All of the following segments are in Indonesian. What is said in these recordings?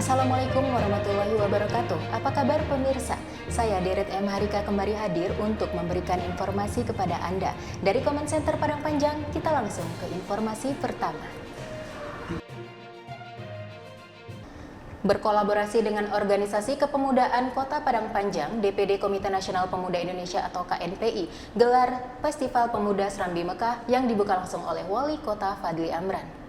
Assalamualaikum warahmatullahi wabarakatuh. Apa kabar pemirsa? Saya Deret M. Harika kembali hadir untuk memberikan informasi kepada Anda. Dari Comment Center Padang Panjang, kita langsung ke informasi pertama. Berkolaborasi dengan Organisasi Kepemudaan Kota Padang Panjang, DPD Komite Nasional Pemuda Indonesia atau KNPI, gelar Festival Pemuda Serambi Mekah yang dibuka langsung oleh Wali Kota Fadli Amran.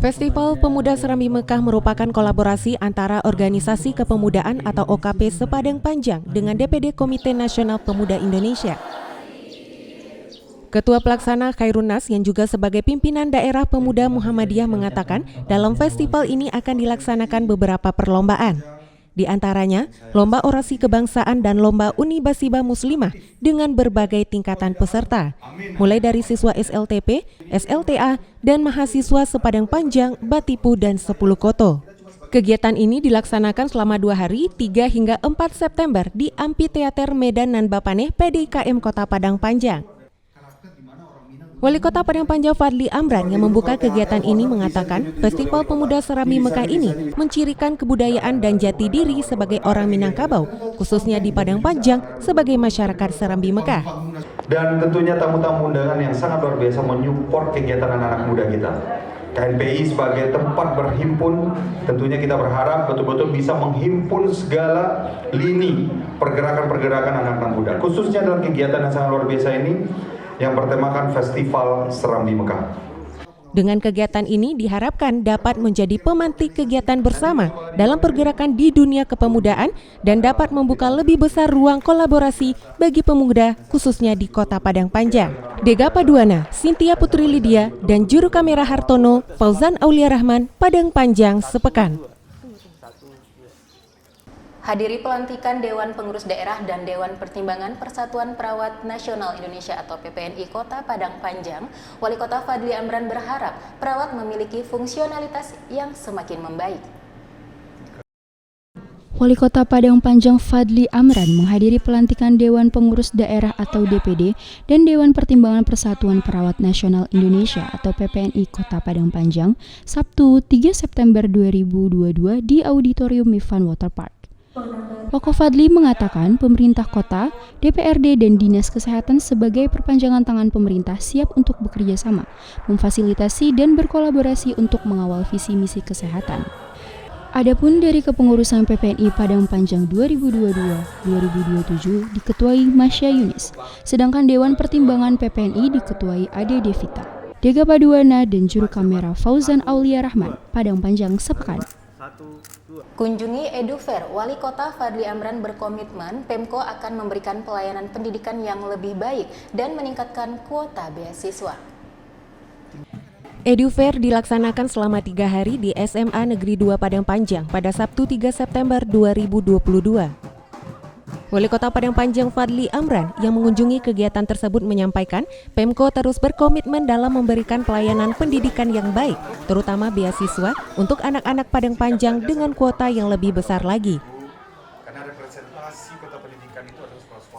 Festival Pemuda Serambi Mekah merupakan kolaborasi antara Organisasi Kepemudaan atau OKP Sepadang Panjang dengan DPD Komite Nasional Pemuda Indonesia. Ketua Pelaksana Khairun Nas yang juga sebagai pimpinan daerah pemuda Muhammadiyah mengatakan dalam festival ini akan dilaksanakan beberapa perlombaan. Di antaranya, lomba orasi kebangsaan dan lomba Unibasiba Muslimah dengan berbagai tingkatan peserta, mulai dari siswa SLTP, SLTA, dan mahasiswa Sepadang Panjang, Batipu, dan 10 Koto. Kegiatan ini dilaksanakan selama 2 hari, 3 hingga 4 September di Amphitheater Medan Nan Bapaneh PDIKM Kota Padang Panjang. Wali Kota Padang Panjang Fadli Amran yang membuka kegiatan ini mengatakan Festival Pemuda Serambi Mekah ini mencirikan kebudayaan dan jati diri sebagai orang Minangkabau, khususnya di Padang Panjang sebagai masyarakat Serambi Mekah. Dan tentunya tamu-tamu undangan yang sangat luar biasa menyupport kegiatan anak-anak muda kita. KNPI sebagai tempat berhimpun, tentunya kita berharap betul-betul bisa menghimpun segala lini pergerakan-pergerakan anak-anak muda, khususnya dalam kegiatan yang sangat luar biasa ini yang bertemakan Festival Serambi Mekah. Dengan kegiatan ini diharapkan dapat menjadi pemantik kegiatan bersama dalam pergerakan di dunia kepemudaan dan dapat membuka lebih besar ruang kolaborasi bagi pemuda khususnya di Kota Padang Panjang. Dega Paduana, Cynthia Putri Lydia, dan juru kamera Hartono, Fauzan Aulia Rahman, Padang Panjang sepekan. Hadiri pelantikan Dewan Pengurus Daerah dan Dewan Pertimbangan Persatuan Perawat Nasional Indonesia atau PPNI Kota Padang Panjang, Wali Kota Fadli Amran berharap perawat memiliki fungsionalitas yang semakin membaik. Wali Kota Padang Panjang Fadli Amran menghadiri pelantikan Dewan Pengurus Daerah atau DPD dan Dewan Pertimbangan Persatuan Perawat Nasional Indonesia atau PPNI Kota Padang Panjang Sabtu 3 September 2022 di Auditorium Mifan Waterpark. Wako Fadli mengatakan pemerintah kota, DPRD, dan Dinas Kesehatan sebagai perpanjangan tangan pemerintah siap untuk bekerja sama, memfasilitasi dan berkolaborasi untuk mengawal visi misi kesehatan. Adapun dari kepengurusan PPNI Padang Panjang 2022-2027 diketuai Masya Yunis, sedangkan Dewan Pertimbangan PPNI diketuai Ade Devita, Dega Paduana, dan juru kamera Fauzan Aulia Rahman, Padang Panjang sepekan. Kunjungi EduFair, Wali Kota Fadli Amran berkomitmen Pemko akan memberikan pelayanan pendidikan yang lebih baik dan meningkatkan kuota beasiswa. EduFair dilaksanakan selama 3 hari di SMA Negeri 2 Padang Panjang pada Sabtu 3 September 2022. Wali Kota Padang Panjang Fadli Amran yang mengunjungi kegiatan tersebut menyampaikan Pemko terus berkomitmen dalam memberikan pelayanan pendidikan yang baik, terutama beasiswa untuk anak-anak Padang Panjang dengan kuota yang lebih besar lagi.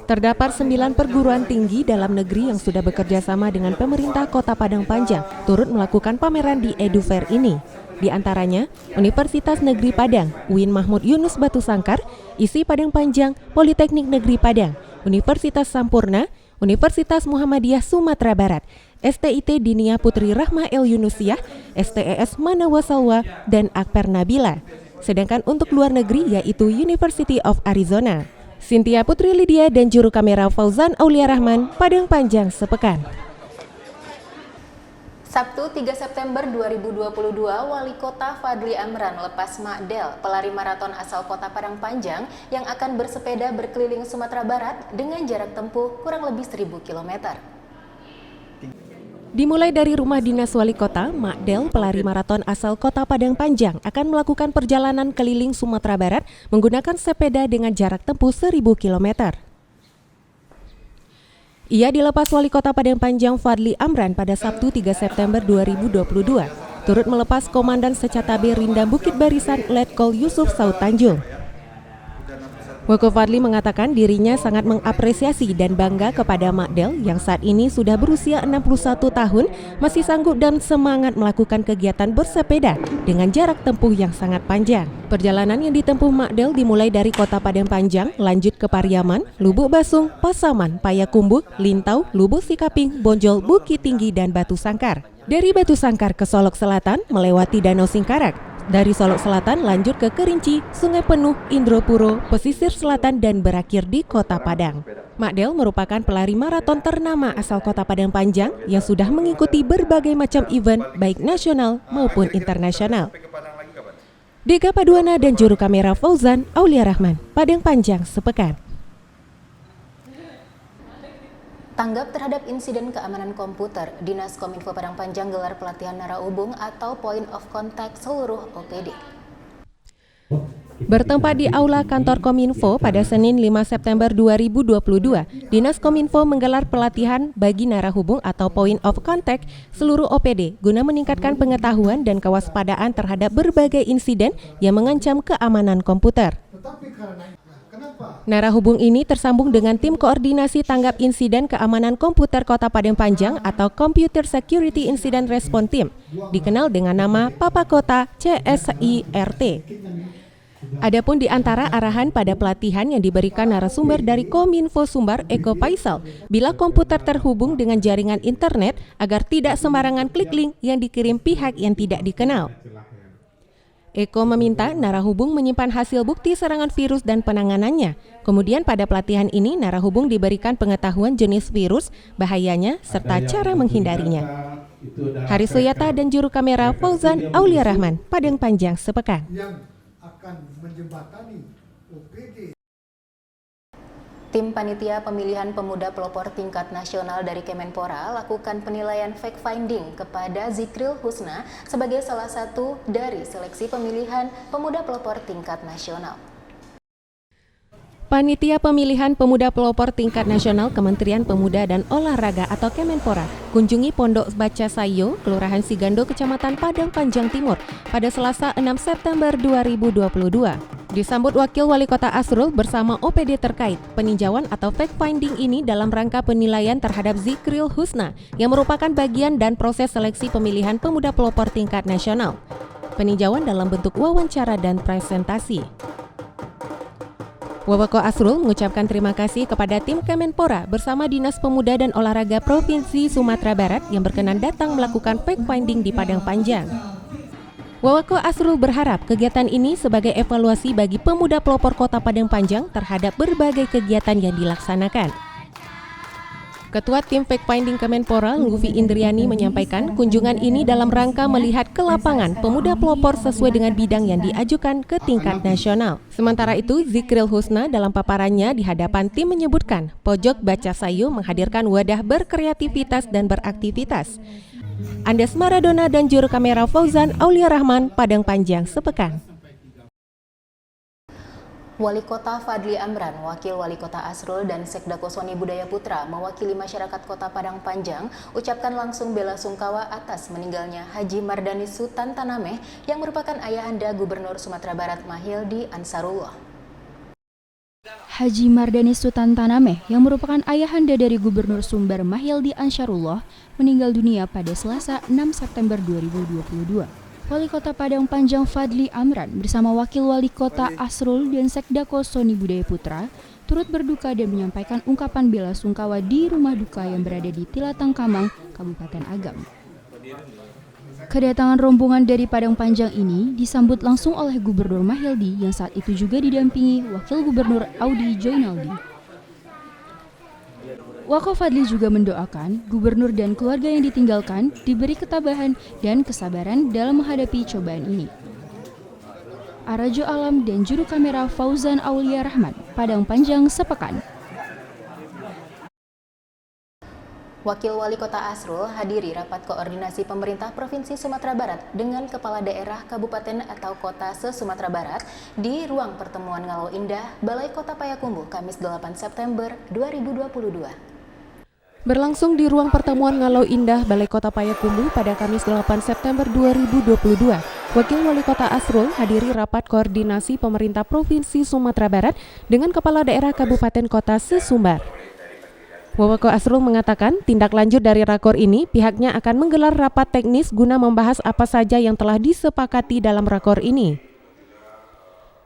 Terdapat 9 perguruan tinggi dalam negeri yang sudah bekerja sama dengan pemerintah Kota Padang Panjang turut melakukan pameran di EduFair ini. Di antaranya Universitas Negeri Padang, UIN Mahmud Yunus Batu Sangkar, ISI Padang Panjang, Politeknik Negeri Padang, Universitas Sampurna, Universitas Muhammadiyah Sumatera Barat, STIT Dinia Putri Rahma El Yunusiah, STES Manawasalwa, dan Akper Nabila. Sedangkan untuk luar negeri yaitu University of Arizona. Cynthia Putri Lydia dan juru kamera Fauzan Aulia Rahman, Padang Panjang sepekan. Sabtu 3 September 2022, Wali Kota Fadli Amran lepas Ma'del, pelari maraton asal Kota Padang Panjang yang akan bersepeda berkeliling Sumatera Barat dengan jarak tempuh kurang lebih 1000 km. Dimulai dari rumah dinas Wali Kota, Ma'del, pelari maraton asal Kota Padang Panjang akan melakukan perjalanan keliling Sumatera Barat menggunakan sepeda dengan jarak tempuh 1000 km. Ia dilepas Wali Kota Padang Panjang Fadli Amran pada Sabtu 3 September 2022, turut melepas Komandan Secatabe Rindam Bukit Barisan Letkol Yusuf Saud Tanjung. Wako Fadli mengatakan dirinya sangat mengapresiasi dan bangga kepada Ma'del yang saat ini sudah berusia 61 tahun, masih sanggup dan semangat melakukan kegiatan bersepeda dengan jarak tempuh yang sangat panjang. Perjalanan yang ditempuh Ma'del dimulai dari Kota Padang Panjang, lanjut ke Pariaman, Lubuk Basung, Pasaman, Payakumbuh, Lintau, Lubuk Sikaping, Bonjol, Bukit Tinggi, dan Batu Sangkar. Dari Batu Sangkar ke Solok Selatan melewati Danau Singkarak. Dari Solok Selatan lanjut ke Kerinci, Sungai Penuh, Indropuro, pesisir selatan dan berakhir di Kota Padang. Ma'del merupakan pelari maraton ternama asal Kota Padang Panjang yang sudah mengikuti berbagai macam event baik nasional maupun internasional. Dega Paduana dan juru kamera Fauzan Aulia Rahman, Padang Panjang sepekan. Tanggap terhadap insiden keamanan komputer, Dinas Kominfo Padang Panjang gelar pelatihan narahubung atau Point of Contact seluruh OPD. Bertempat di Aula Kantor Kominfo pada Senin 5 September 2022, Dinas Kominfo menggelar pelatihan bagi narahubung atau Point of Contact seluruh OPD guna meningkatkan pengetahuan dan kewaspadaan terhadap berbagai insiden yang mengancam keamanan komputer. Narahubung ini tersambung dengan Tim Koordinasi Tanggap Insiden Keamanan Komputer Kota Padang Panjang atau Computer Security Incident Response Team, dikenal dengan nama Papa Kota CSIRT. Adapun di antara arahan pada pelatihan yang diberikan narasumber dari Kominfo Sumbar Eko Faisal, bila komputer terhubung dengan jaringan internet agar tidak sembarangan klik link yang dikirim pihak yang tidak dikenal. Eko meminta narahubung menyimpan hasil bukti serangan virus dan penanganannya. Kemudian pada pelatihan ini narahubung diberikan pengetahuan jenis virus, bahayanya, serta cara menghindarinya. Haris Suyata dan juru kamera Fauzan Aulia Rahman, Padang Panjang sepekan. Yang akan menjembatani OPD. Tim Panitia Pemilihan Pemuda Pelopor Tingkat Nasional dari Kemenpora lakukan penilaian fact-finding kepada Zikril Husna sebagai salah satu dari seleksi pemilihan pemuda pelopor tingkat nasional. Panitia Pemilihan Pemuda Pelopor Tingkat Nasional Kementerian Pemuda dan Olahraga atau Kemenpora kunjungi Pondok Baca Sayo, Kelurahan Sigando, Kecamatan Padang Panjang Timur pada Selasa 6 September 2022. Disambut Wakil Wali Kota Asrul bersama OPD terkait, peninjauan atau fact-finding ini dalam rangka penilaian terhadap Zikril Husna yang merupakan bagian dan proses seleksi pemilihan pemuda pelopor tingkat nasional. Peninjauan dalam bentuk wawancara dan presentasi. Wawako Asrul mengucapkan terima kasih kepada tim Kemenpora bersama Dinas Pemuda dan Olahraga Provinsi Sumatera Barat yang berkenan datang melakukan fact-finding di Padang Panjang. Wawako Asrul berharap kegiatan ini sebagai evaluasi bagi pemuda pelopor Kota Padang Panjang terhadap berbagai kegiatan yang dilaksanakan. Ketua Tim Fact-Finding Kemenpora, Lufi Indriani menyampaikan kunjungan ini dalam rangka melihat ke lapangan pemuda pelopor sesuai dengan bidang yang diajukan ke tingkat nasional. Sementara itu, Zikril Husna dalam paparannya di hadapan tim menyebutkan Pojok Baca Sayu menghadirkan wadah berkreativitas dan beraktivitas. Andes Maradona dan juru kamera Fauzan Aulia Rahman, Padang Panjang sepekan. Wali Kota Fadli Amran, Wakil Wali Kota Asrul dan Sekdako Soni Budaya Putra mewakili masyarakat Kota Padang Panjang ucapkan langsung bela sungkawa atas meninggalnya Haji Mardani Sutan Tanameh yang merupakan ayahanda Gubernur Sumatera Barat Mahildi Ansarullah. Haji Mardani Sutan Tanameh yang merupakan ayahanda dari Gubernur Sumbar Mahildi Ansarullah meninggal dunia pada Selasa 6 September 2022. Wali Kota Padang Panjang Fadli Amran bersama Wakil Wali Kota Asrul dan Sekdako Soni Budaya Putra turut berduka dan menyampaikan ungkapan bela sungkawa di rumah duka yang berada di Tilatang Kamang, Kabupaten Agam. Kedatangan rombongan dari Padang Panjang ini disambut langsung oleh Gubernur Mahildi yang saat itu juga didampingi Wakil Gubernur Audi Joinaldi. Wako Fadli juga mendoakan gubernur dan keluarga yang ditinggalkan diberi ketabahan dan kesabaran dalam menghadapi cobaan ini. Arajo Alam dan juru kamera Fauzan Aulia Rahman, Padang Panjang sepekan. Wakil Wali Kota Asrul hadiri rapat koordinasi pemerintah Provinsi Sumatera Barat dengan kepala daerah kabupaten atau kota se-Sumatera Barat di ruang pertemuan Ngalau Indah, Balai Kota Payakumbuh, Kamis 8 September 2022. Berlangsung di ruang pertemuan Ngalau Indah, Balai Kota Payakumbuh pada Kamis 8 September 2022. Wakil Wali Kota Asrul hadiri rapat koordinasi pemerintah Provinsi Sumatera Barat dengan Kepala Daerah Kabupaten Kota sesumbar. Wawako Asrul mengatakan tindak lanjut dari rakor ini pihaknya akan menggelar rapat teknis guna membahas apa saja yang telah disepakati dalam rakor ini.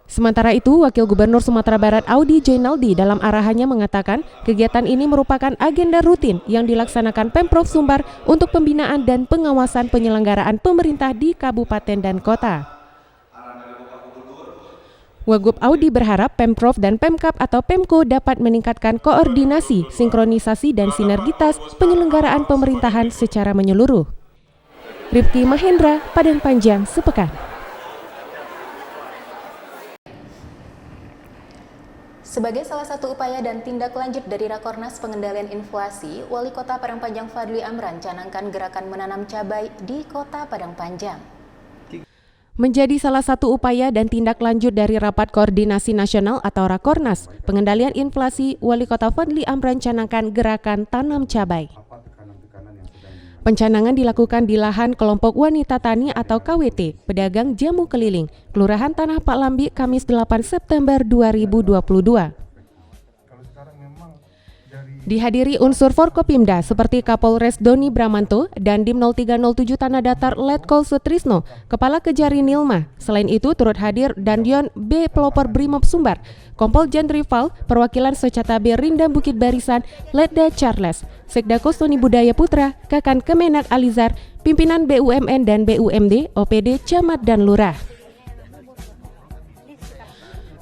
Sementara itu, Wakil Gubernur Sumatera Barat Audi Jainaldi dalam arahannya mengatakan kegiatan ini merupakan agenda rutin yang dilaksanakan Pemprov Sumbar untuk pembinaan dan pengawasan penyelenggaraan pemerintah di kabupaten dan kota. Wagub Audi berharap Pemprov dan Pemkab atau Pemko dapat meningkatkan koordinasi, sinkronisasi, dan sinergitas penyelenggaraan pemerintahan secara menyeluruh. Rifki Mahendra, Padang Panjang, Sepekan. Sebagai salah satu upaya dan tindak lanjut dari Rakornas Pengendalian Inflasi, Wali Kota Padang Panjang Fadli Amran canangkan gerakan menanam cabai di Kota Padang Panjang. Menjadi salah satu upaya dan tindak lanjut dari Rapat Koordinasi Nasional atau Rakornas Pengendalian Inflasi, Wali Kota Fadli Amran canangkan gerakan tanam cabai. Pencanangan dilakukan di lahan kelompok wanita tani atau KWT, pedagang jamu keliling, Kelurahan Tanah Pak Lambi, Kamis 8 September 2022. Dihadiri unsur Forkopimda seperti Kapolres Doni Bramanto dan Dim 0307 Tanah Datar Letkol Sutrisno, Kepala Kejari Nilma. Selain itu turut hadir Dandion B. Pelopor Brimob Sumbar, Kompol Jan Rival, perwakilan Secatabe Rindam Bukit Barisan, Letda Charles, Sekda Kostoni Budaya Putra, Kakan Kemenak Alizar, pimpinan BUMN dan BUMD, OPD, Camat dan Lurah.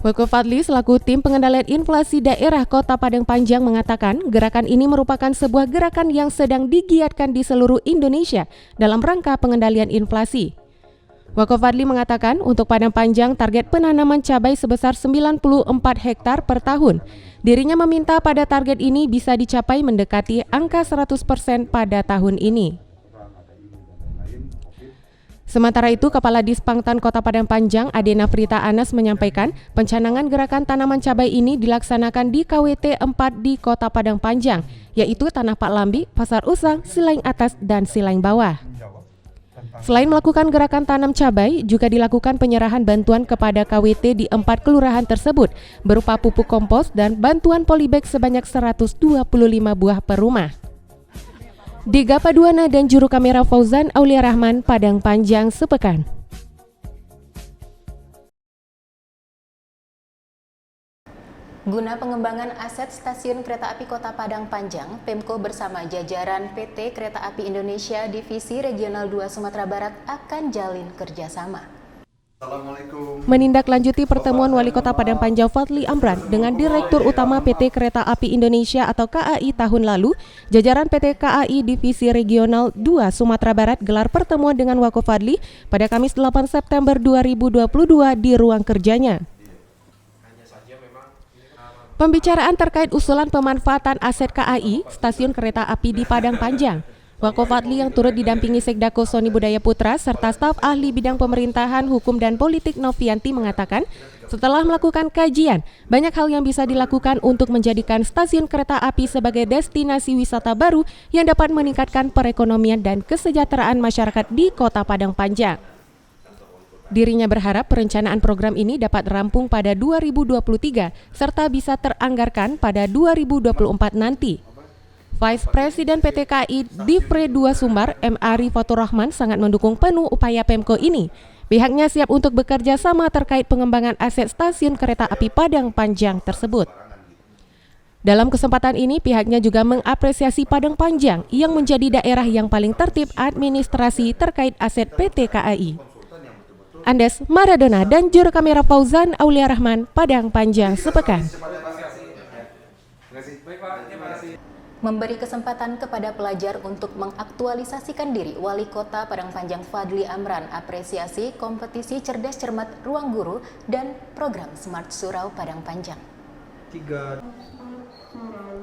Wako Fadli selaku tim pengendalian inflasi daerah Kota Padang Panjang mengatakan gerakan ini merupakan sebuah gerakan yang sedang digiatkan di seluruh Indonesia dalam rangka pengendalian inflasi. Wako Fadli mengatakan untuk Padang Panjang target penanaman cabai sebesar 94 hektar per tahun. Dirinya meminta pada target ini bisa dicapai mendekati angka 100% pada tahun ini. Sementara itu, Kepala Dispangtan Kota Padang Panjang, Adena Frita Anas menyampaikan pencanangan gerakan tanaman cabai ini dilaksanakan di KWT 4 di Kota Padang Panjang, yaitu Tanah Pak Lambi, Pasar Usang, Silaing Atas, dan Silaing Bawah. Selain melakukan gerakan tanam cabai, juga dilakukan penyerahan bantuan kepada KWT di 4 kelurahan tersebut, berupa pupuk kompos dan bantuan polybag sebanyak 125 buah per rumah. Diga Paduana dan juru kamera Fauzan Aulia Rahman, Padang Panjang, Sepekan. Guna pengembangan aset stasiun kereta api Kota Padang Panjang, Pemko bersama jajaran PT Kereta Api Indonesia Divisi Regional 2 Sumatera Barat akan jalin kerjasama. Menindaklanjuti pertemuan Wali Kota Padang Panjang Fadli Amran dengan Direktur Utama PT Kereta Api Indonesia atau KAI tahun lalu, jajaran PT KAI Divisi Regional 2 Sumatera Barat gelar pertemuan dengan Wako Fadli pada Kamis 8 September 2022 di ruang kerjanya. Pembicaraan terkait usulan pemanfaatan aset KAI, stasiun kereta api di Padang Panjang. Wako Fadli yang turut didampingi Sekda Kostoni Budaya Putra serta staf ahli bidang pemerintahan, hukum, dan politik Novianti mengatakan, setelah melakukan kajian, banyak hal yang bisa dilakukan untuk menjadikan stasiun kereta api sebagai destinasi wisata baru yang dapat meningkatkan perekonomian dan kesejahteraan masyarakat di Kota Padang Panjang. Dirinya berharap perencanaan program ini dapat rampung pada 2023 serta bisa teranggarkan pada 2024 nanti. Vice Presiden PT KAI Divre 2 Sumbar, M. Arifatur Rahman sangat mendukung penuh upaya Pemko ini. Pihaknya siap untuk bekerja sama terkait pengembangan aset stasiun kereta api Padang Panjang tersebut. Dalam kesempatan ini, pihaknya juga mengapresiasi Padang Panjang yang menjadi daerah yang paling tertib administrasi terkait aset PT KAI. Andes Maradona dan juru kamera Fauzan Aulia Rahman, Padang Panjang, Sepekan. Memberi kesempatan kepada pelajar untuk mengaktualisasikan diri, Wali Kota Padang Panjang Fadli Amran apresiasi kompetisi cerdas cermat ruang guru dan program Smart Surau Padang Panjang.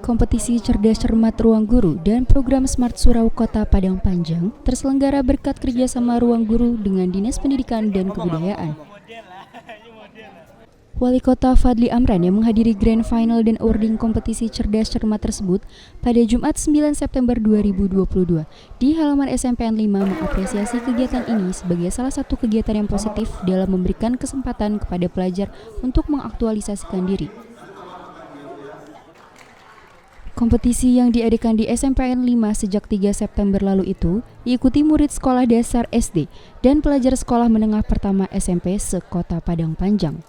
Kompetisi cerdas cermat ruang guru dan program Smart Surau Kota Padang Panjang terselenggara berkat kerjasama ruang guru dengan Dinas Pendidikan dan Kebudayaan. Wali Kota Fadly Amran yang menghadiri Grand Final dan awarding kompetisi Cerdas Cermat tersebut pada Jumat 9 September 2022 di halaman SMPN 5 mengapresiasi kegiatan ini sebagai salah satu kegiatan yang positif dalam memberikan kesempatan kepada pelajar untuk mengaktualisasikan diri. Kompetisi yang diadakan di SMPN 5 sejak 3 September lalu itu diikuti murid sekolah dasar SD dan pelajar sekolah menengah pertama SMP se-Kota Padang Panjang.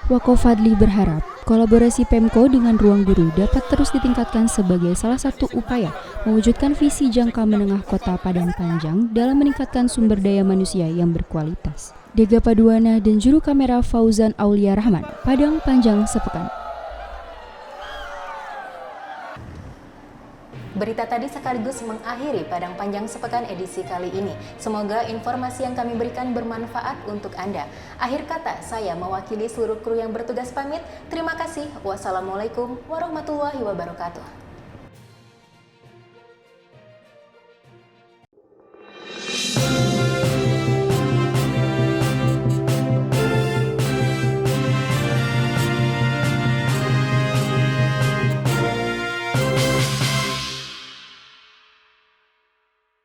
Wako Fadly berharap kolaborasi Pemko dengan ruang guru dapat terus ditingkatkan sebagai salah satu upaya mewujudkan visi jangka menengah Kota Padang Panjang dalam meningkatkan sumber daya manusia yang berkualitas. Dega Paduana dan juru kamera Fauzan Aulia Rahman, Padang Panjang sepekan. Berita tadi sekaligus mengakhiri Padang Panjang Sepekan edisi kali ini. Semoga informasi yang kami berikan bermanfaat untuk Anda. Akhir kata, saya mewakili seluruh kru yang bertugas pamit. Terima kasih. Wassalamualaikum warahmatullahi wabarakatuh.